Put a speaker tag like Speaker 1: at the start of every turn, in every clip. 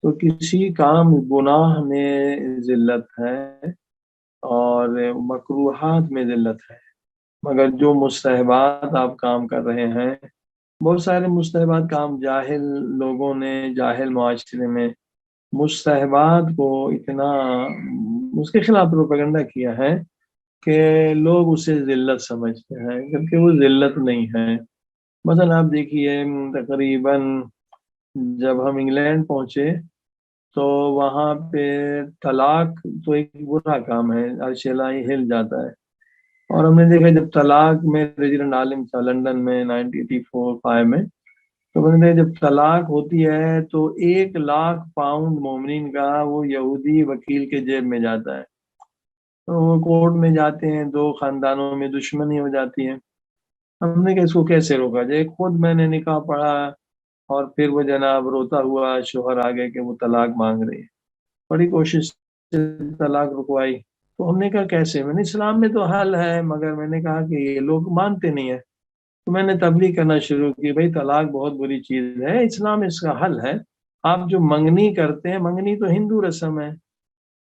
Speaker 1: تو کسی کام گناہ میں ذلت ہے اور مکروہات میں ذلت ہے، مگر جو مستحبات آپ کام کر رہے ہیں، بہت سارے مستحبات کام جاہل لوگوں نے، جاہل معاشرے میں مستحبات کو اتنا اس کے خلاف پروپیگنڈا کیا ہے کہ لوگ اسے ذلت سمجھتے ہیں، جبکہ وہ ذلت نہیں ہے۔ مثلا آپ دیکھیے، تقریباً جب ہم انگلینڈ پہنچے تو وہاں پہ طلاق تو ایک برا کام ہے، عرشیلا ہل جاتا ہے۔ اور ہم نے دیکھا جب طلاق میں ریزیڈنٹ عالم تھا لندن میں 1984-5 میں، تو میں نے دیکھا جب طلاق ہوتی ہے تو 1,00,000 پاؤنڈ مومنین کا وہ یہودی وکیل کے جیب میں جاتا ہے۔ تو وہ کورٹ میں جاتے ہیں، دو خاندانوں میں دشمنی ہو جاتی ہے۔ ہم نے کہا اس کو کیسے روکا جائے؟ خود میں نے نکاح پڑھا اور پھر وہ جناب روتا ہوا شوہر آگے کہ وہ طلاق مانگ رہی ہے، بڑی کوشش سے طلاق رکوائی۔ تو ہم نے کہا کیسے؟ میں نے اسلام میں تو حل ہے، مگر میں نے کہا کہ یہ لوگ مانتے نہیں ہیں۔ تو میں نے تبلیغ کرنا شروع کی، بھائی طلاق بہت بری چیز ہے، اسلام اس کا حل ہے۔ آپ جو منگنی کرتے ہیں، منگنی تو ہندو رسم ہے،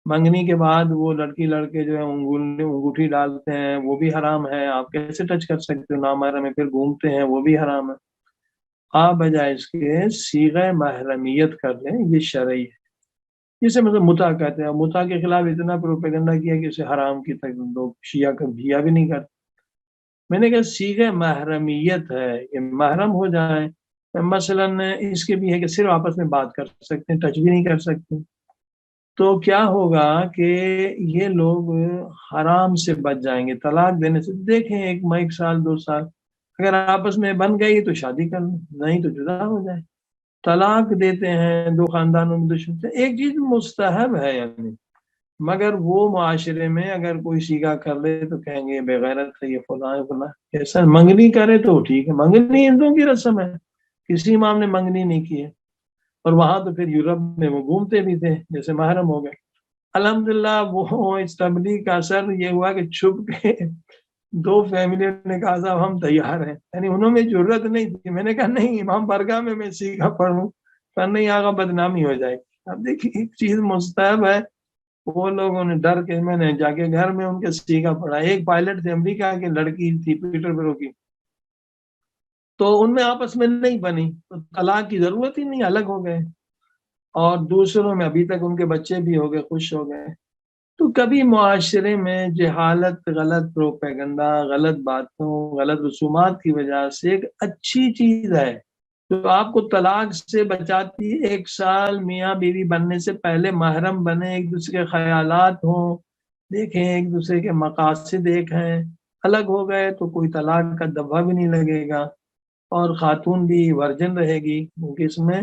Speaker 1: منگنی کے بعد وہ لڑکی لڑکے جو ہے انگوٹھی ڈالتے ہیں، وہ بھی حرام ہے، آپ کیسے ٹچ کر سکتے ہو؟ نامحرم میں پھر گھومتے ہیں، وہ بھی حرام ہے۔ آپ بجائے اس کے صیغہ محرمیت کر لیں، یہ شرعی ہے۔ جسے مطلب متع کہتے ہیں، متع کے خلاف اتنا پروپیگنڈا کیا کہ اسے حرام کی تک لوگ شیعہ بھی نہیں کرتے۔ میں نے کہا صیغہ محرمیت ہے کہ محرم ہو جائیں، مثلا اس کے بھی ہے کہ صرف آپس میں بات کر سکتے ہیں، ٹچ بھی نہیں کر سکتے۔ تو کیا ہوگا کہ یہ لوگ حرام سے بچ جائیں گے طلاق دینے سے۔ دیکھیں ایک سال 2 سال اگر آپس میں بن گئی تو شادی کر لیں، نہیں تو جدا ہو جائے۔ طلاق دیتے ہیں دو خاندانوں میں دشمن سے، ایک چیز مستحب ہے یعنی، مگر وہ معاشرے میں اگر کوئی سیگا کر لے تو کہیں گے بے غیرت ہے، یہ فلاں ہے فلاں۔ ایسا منگنی کرے تو ٹھیک ہے، منگنی ہندوؤں کی رسم ہے، کسی امام نے منگنی نہیں کی ہے۔ اور وہاں تو پھر یورپ میں وہ گھومتے بھی تھے جیسے محرم ہو گئے۔ الحمدللہ وہ اس تبلیغ کا اثر یہ ہوا کہ چھپ کے دو فیملیوں نے کہا صاحب ہم تیار ہیں، یعنی انہوں میں ضرورت نہیں تھی۔ میں نے کہا نہیں، امام برگاہ میں سیکھا پڑھوں، پر نہیں آگا بدنامی ہو جائے گی۔ اب دیکھیے ایک چیز مستحب ہے، وہ لوگوں نے ڈر کے، میں نے جا کے گھر میں ان کے سیکھا پڑھا۔ ایک پائلٹ تھے امریکہ کی لڑکی تھی پیٹر برو کی، تو ان میں آپس میں نہیں بنی تو طلاق کی ضرورت ہی نہیں، الگ ہو گئے۔ اور دوسروں میں ابھی تک ان کے بچے بھی ہو گئے، خوش ہو گئے۔ تو کبھی معاشرے میں جہالت، غلط پروپیگنڈا، غلط باتوں، غلط رسومات کی وجہ سے ایک اچھی چیز ہے جو آپ کو طلاق سے بچاتی ہے، 1 سال میاں بیوی بننے سے پہلے محرم بنے، ایک دوسرے کے خیالات ہوں، دیکھیں ایک دوسرے کے مقاصد ایک ہیں۔ الگ ہو گئے تو کوئی طلاق کا دبا بھی نہیں لگے گا، اور خاتون بھی ورجن رہے گی، کیونکہ اس میں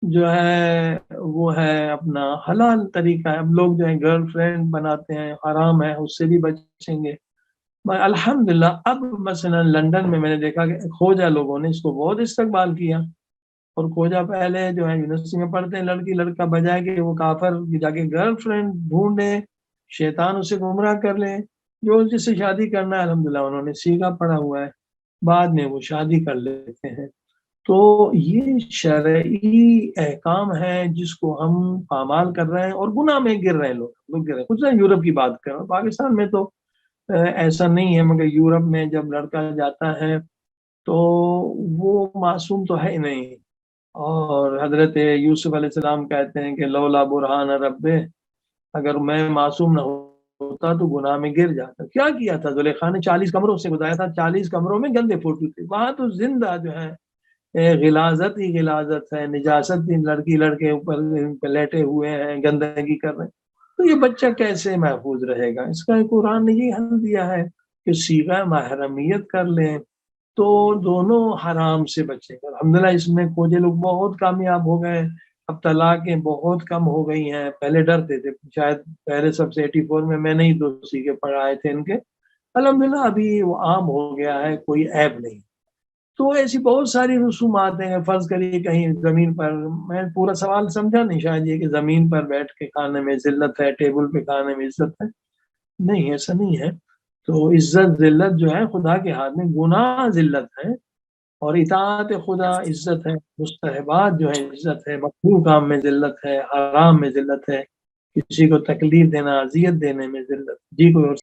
Speaker 1: جو ہے وہ ہے اپنا حلال طریقہ ہے۔ اب لوگ جو ہے گرل فرینڈ بناتے ہیں، حرام ہے، اس سے بھی بچیں گے۔ الحمدللہ اب مثلا لندن میں نے دیکھا کہ کھوجا لوگوں نے اس کو بہت استقبال کیا، اور کھوجا پہلے جو ہے یونیورسٹی میں پڑھتے ہیں لڑکی لڑکا، بجائے کہ وہ کافر جا کے گرل فرینڈ ڈھونڈے، شیطان اسے گمراہ کر لے، جو جس سے شادی کرنا ہے الحمدللہ انہوں نے سیکھا پڑھا ہوا ہے، بعد میں وہ شادی کر لیتے ہیں۔ تو یہ شرعی احکام ہے جس کو ہم پامال کر رہے ہیں اور گناہ میں گر رہے ہیں، لوگ گر رہے ہیں۔ کچھ یورپ کی بات کر رہا ہوں، پاکستان میں تو ایسا نہیں ہے، مگر یورپ میں جب لڑکا جاتا ہے تو وہ معصوم تو ہے ہی نہیں۔ اور حضرت یوسف علیہ السلام کہتے ہیں کہ لولا برہان رب، اگر میں معصوم نہ ہوتا تو گناہ میں گر جاتا۔ کیا کیا تھا زلیخا نے؟ 40 کمروں سے گزارا تھا، 40 کمروں میں گندے فوٹو تھے، وہاں تو زندہ جو ہے غلاظت ہی غلاظت ہے، نجاست بھی، لڑکی لڑکے اوپر لیٹے ہوئے ہیں، گندگی کر رہے ہیں۔ تو یہ بچہ کیسے محفوظ رہے گا؟ اس کا قرآن نے یہ حل دیا ہے کہ صیغہ محرمیت کر لیں تو دونوں حرام سے بچیں گے۔ الحمدللہ اس میں کھوجے لوگ بہت کامیاب ہو گئے، اب طلاقیں بہت کم ہو گئی ہیں۔ پہلے ڈرتے تھے، شاید پہلے سب سے 84 میں نے ہی 2 سیکھے پڑھائے تھے ان کے، الحمدللہ ابھی وہ عام ہو گیا ہے، کوئی عیب نہیں۔ تو ایسی بہت ساری رسومات ہیں، فرض کریے کہیں زمین پر، میں پورا سوال سمجھا نہیں شاید یہ کہ زمین پر بیٹھ کے کھانے میں ذلت ہے، ٹیبل پہ کھانے میں عزت ہے، نہیں ایسا نہیں ہے۔ تو عزت ذلت جو ہے خدا کے ہاتھ میں، گناہ ذلت ہے اور اطاعت خدا عزت ہے، مستحبات جو ہے عزت ہے، مکروہ کام میں ذلت ہے، حرام میں ذلت ہے، کسی کو تکلیف دینا، اذیت دینے میں ذلت. جی کوئی اور